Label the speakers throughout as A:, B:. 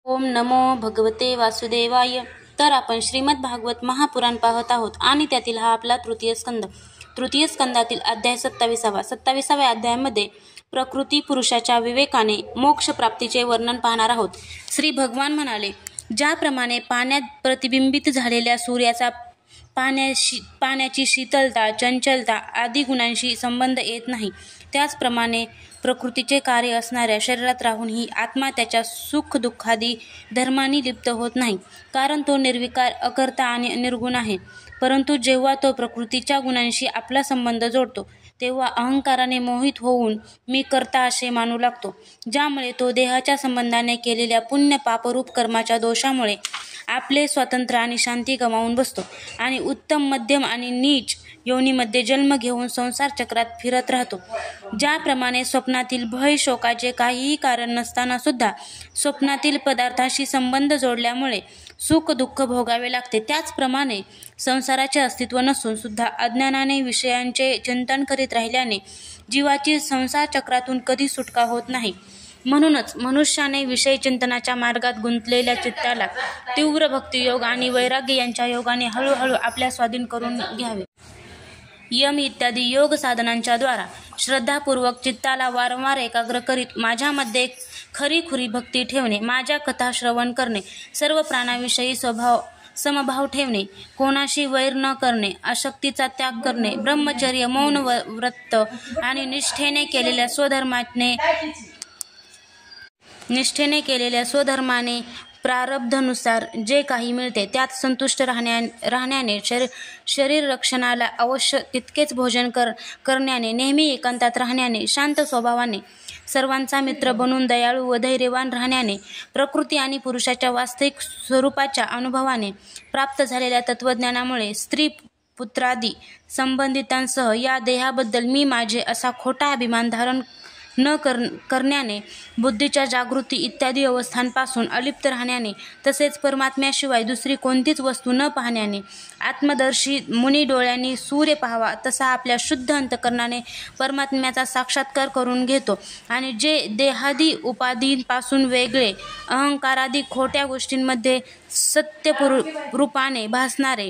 A: ओम नमो भगवते वासुदेवाय. तर आपण श्रीमद भागवत महापुराण पाहत आहोत आणि त्यातील हा आपला तृतीय स्कंदातील अध्याय 27व्या अध्यायामध्ये प्रकृती पुरुषाच्या विवेकाने मोक्ष प्राप्तीचे वर्णन पाहणार आहोत. श्री भगवान म्हणाले, ज्याप्रमाणे पाण्यात प्रतिबिंबित झालेल्या सूर्याचा पाण्याची शीतलता, चंचलता आदी गुणांशी संबंध येत नाही, त्याचप्रमाणे प्रकृतीचे कार्य असणाऱ्या शरीरात राहूनही आत्मा त्याच्या सुख दुःखादी धर्मांनी लिप्त होत नाही, कारण तो निर्विकार, अकर्ता आणि निर्गुण आहे. परंतु जेव्हा तो प्रकृतीच्या गुणांशी आपला संबंध जोडतो तेव्हा अहंकाराने मोहित होऊन मी कर्ता असे मानू लागतो, ज्यामुळे तो देहाच्या संबंधाने केलेल्या पुण्य पापरूप कर्माच्या दोषामुळे आपले स्वातंत्र्य आणि शांती गमावून बसतो आणि उत्तम, मध्यम आणि नीच योनीमध्ये जन्म घेऊन संसार चक्रात फिरत राहतो. ज्याप्रमाणे स्वप्नातील भय शोकाचे काहीही कारण नसताना सुद्धा स्वप्नातील पदार्थाशी संबंध जोडल्यामुळे सुख दुःख भोगावे लागते, त्याचप्रमाणे संसाराचे अस्तित्व नसून सुद्धा अज्ञानाने विषयांचे चिंतन करीत राहिल्याने जीवाची संसार चक्रातून कधी सुटका होत नाही. म्हणूनच मनुष्याने विषय चिंतनाच्या मार्गात गुंतलेल्या चित्ताला तीव्र भक्तियोग आणि वैराग्य यांच्या योगाने हळूहळू आपल्या स्वाधीन करून घ्यावे. यम इत्यादी योग साधनांच्या द्वारा श्रद्धापूर्वक चित्ताला वारंवार एकाग्र करीत माझ्यामध्ये खरीखुरी भक्ती ठेवणे, माझ्या कथा श्रवण करणे, सर्व प्राणाविषयी समभाव ठेवणे, कोणाशी वैर न करणे, आसक्तीचा त्याग करणे, ब्रह्मचर्य, मौन व्रत आणि निष्ठेने केलेल्या स्वधर्माने प्रारब्धानुसार जे काही मिळते त्यात संतुष्ट राहण्याने, शरीर रक्षणाला अवश्य तितकेच भोजन करण्याने, नेहमी एकांतात राहण्याने, शांत स्वभावाने, सर्वांचा मित्र बनून दयाळू व धैर्यवान राहण्याने, प्रकृती आणि पुरुषाच्या वास्तविक स्वरूपाच्या अनुभवाने, प्राप्त झालेल्या तत्वज्ञानामुळे, स्त्री पुत्रादी संबंधितांसह या देहाबद्दल मी माझे असा खोटा अभिमान धारण न करण्याने, बुद्धीच्या जागृती इत्यादी अवस्थांपासून अलिप्त राहण्याने, तसेच परमात्म्याशिवाय दुसरी कोणतीच वस्तू न पाहण्याने, आत्मदर्शी मुनी डोळ्यांनी सूर्य पाहावा तसा आपल्या शुद्ध अंतकरणाने परमात्म्याचा साक्षात्कार करून घेतो आणि जे देहादी उपाधींपासून वेगळे अहंकारादी खोट्या गोष्टींमध्ये सत्य रूपाने भासणारे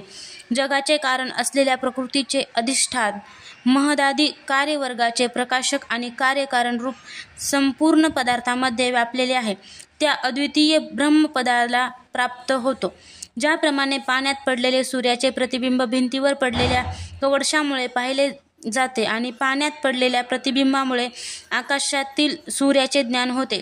A: जगाचे कारण असलेल्या प्रकृतीचे अधिष्ठान, महदादी कार्यवर्गाचे प्रकाशक आणि कार्यकारण रूप संपूर्ण पदार्थामध्ये व्यापलेले आहे, त्या अद्वितीय ब्रह्मपदाला प्राप्त होतो. ज्याप्रमाणे पाण्यात पडलेले सूर्याचे प्रतिबिंब भिंतीवर पडलेल्या कवडशामुळे पाहिले जाते आणि पाण्यात पडलेल्या प्रतिबिंबामुळे आकाशातील सूर्याचे ज्ञान होते,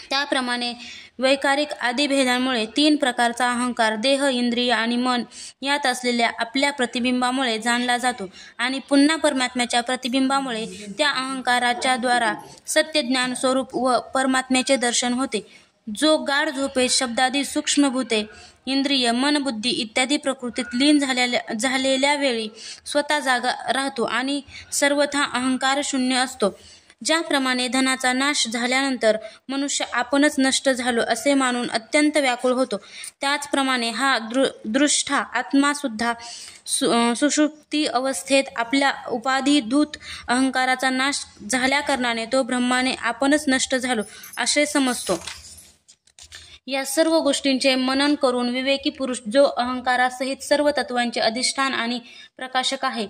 A: त्याप्रमाणे वैकारिक आदी भेदांमुळे 3 प्रकारचा अहंकार देह, इंद्रिय आणि मन यात असलेल्या आपल्या प्रतिबिंबामुळे जाणला जातो आणि पुन्हा परमात्म्याच्या प्रतिबिंबामुळे त्या अहंकाराच्या द्वारा सत्यज्ञान स्वरूप व परमात्म्याचे दर्शन होते. जो गाढ झोपेत शब्दादी सूक्ष्मभूते, इंद्रिय, मन, बुद्धी इत्यादी प्रकृतीत लीन झालेल्या वेळी स्वतः जागा राहतो आणि सर्वथा अहंकार शून्य असतो. ज्याप्रमाणे धनाचा नाश झाल्यानंतर मनुष्य आपणच नष्ट झालो असे मानून अत्यंत व्याकुळ होतो, त्याचप्रमाणे हा दृष्टा आत्मा सुद्धा सुषुप्ती अवस्थेत आपल्या उपाधिभूत अहंकाराचा नाश झाल्याकारणाने तो ब्रह्माने आपणच नष्ट झालो असे समजतो. या सर्व गोष्टींचे मनन करून विवेकी पुरुष, जो अहंकारासहित सर्व तत्वांचे अधिष्ठान आणि प्रकाशक आहे,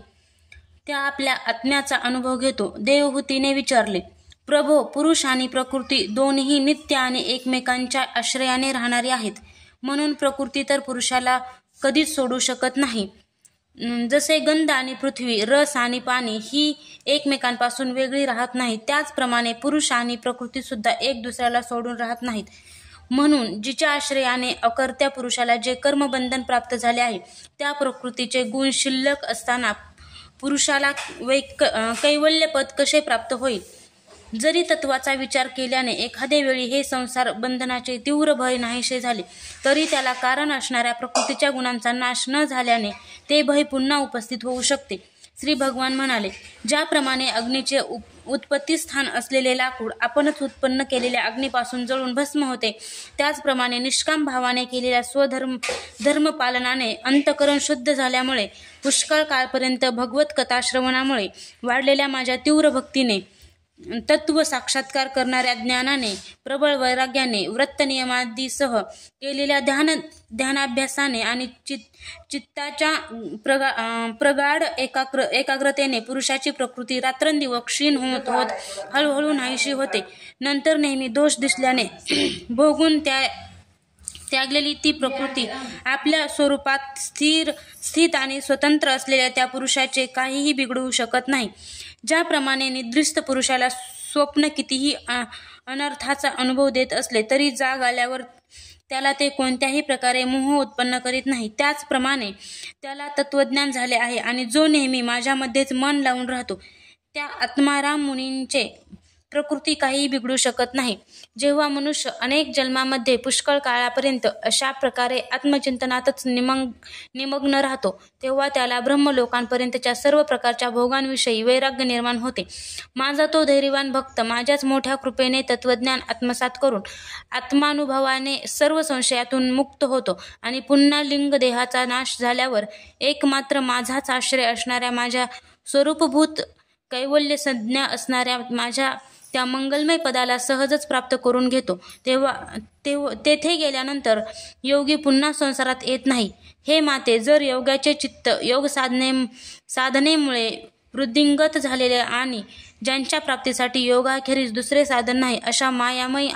A: त्या आपल्या आत्म्याचा अनुभव घेतो. देवहूतीने विचारले, प्रभो, पुरुष आणि प्रकृती दोन्ही नित्य आणि एकमेकांच्या आश्रयाने राहणारे आहेत, म्हणून प्रकृती तर पुरुषाला कधीच सोडू शकत नाही. जसे गंध आणि पृथ्वी, रस आणि पाणी ही एकमेकांपासून वेगळी राहत नाहीत, त्याचप्रमाणे पुरुष आणि प्रकृती सुद्धा एक दुसऱ्याला सोडून राहत नाहीत. म्हणून जिच्या आश्रयाने अकर्त्या पुरुषाला जे कर्मबंधन प्राप्त झाले आहे, त्या प्रकृतीचे गुण शिल्लक असताना पुरुषाला कैवल्यपद कसे प्राप्त होईल? जरी तत्वाचा विचार केल्याने एखाद्या वेळी हे संसार बंधनाचे तीव्र भय नाहीसे झाले, तरी त्याला कारण असणाऱ्या प्रकृतीच्या गुणांचा नाश न झाल्याने ते भय पुन्हा उपस्थित होऊ शकते. श्री भगवान म्हणाले, ज्याप्रमाणे अग्नीचे उत्पत्तीस्थान असलेले लाकूड आपणच उत्पन्न केलेल्या अग्नीपासून जळून भस्म होते, त्याचप्रमाणे निष्काम भावाने केलेल्या धर्मपालनाने अंतकरण शुद्ध झाल्यामुळे पुष्कळ काळपर्यंत भगवत कथा श्रवणामुळे वाढलेल्या माझ्या तीव्र भक्तीने तत्व साक्षात्कार करणाऱ्या ज्ञानाने, प्रबळ वैराग्याने, व्रतनियमादीसह केलेल्या ध्यानाभ्यासाने आणि चित्ताच्या प्रगाढ एकाग्रतेने पुरुषाची प्रकृती रात्रंदिवस क्षीण होत होत हळूहळू नाहीशी होते. नंतर नेहमी दोष दिसल्याने भोगून त्यागलेली ती प्रकृती आपल्या स्वरूपात स्थित आणि स्वतंत्र असलेल्या त्या पुरुषाचे काहीही बिघडवू शकत नाही. ज्याप्रमाणे निद्रिस्त पुरुषाला स्वप्न कितीही अनर्थाचा अनुभव देत असले तरी जाग आल्यावर त्याला ते कोणत्याही प्रकारे मोह उत्पन्न करीत नाही, त्याचप्रमाणे त्याला तत्वज्ञान झाले आहे आणि जो नेहमी माझ्यामध्येच मन लावून राहतो त्या आत्माराम मुनींचे प्रकृती काहीही बिघडू शकत नाही. जेव्हा मनुष्य अनेक जन्मामध्ये पुष्कळ काळापर्यंत अशा प्रकारे आत्मचिंतनातच निमग्न राहतो तेव्हा त्याला ब्रह्मलोकांपर्यंतच्या सर्व प्रकारच्या भोगांविषयी वैराग्य निर्माण होते. माझा तो धैर्यवान भक्त माझ्याच मोठ्या कृपेने तत्वज्ञान आत्मसात करून आत्मानुभवाने सर्व संशयातून मुक्त होतो आणि पुन्हा लिंगदेहाचा नाश झाल्यावर एकमात्र माझाच आश्रय असणाऱ्या माझ्या स्वरूपभूत कैवल्य संज्ञा असणाऱ्या माझ्या त्या मंगलमय पदाला सहजच प्राप्त करून घेतो. तेथे गेल्यानंतर योगी पुन्हा संसारात येत नाही. हे माते, जर योगाचे चित्त योग साधनेमुळे वृद्धिंगत झालेले आणि ज्यांच्या प्राप्तीसाठी योगाखेरीज दुसरे साधन नाही अशा मायामय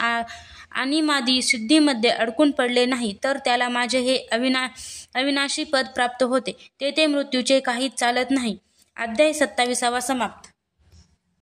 A: अनिमादी सिद्धीमध्ये अडकून पडले नाही तर त्याला माझे हे अविनाशी पद प्राप्त होते. तेथे मृत्यूचे काहीच चालत नाही. अध्याय 27 समाप्त.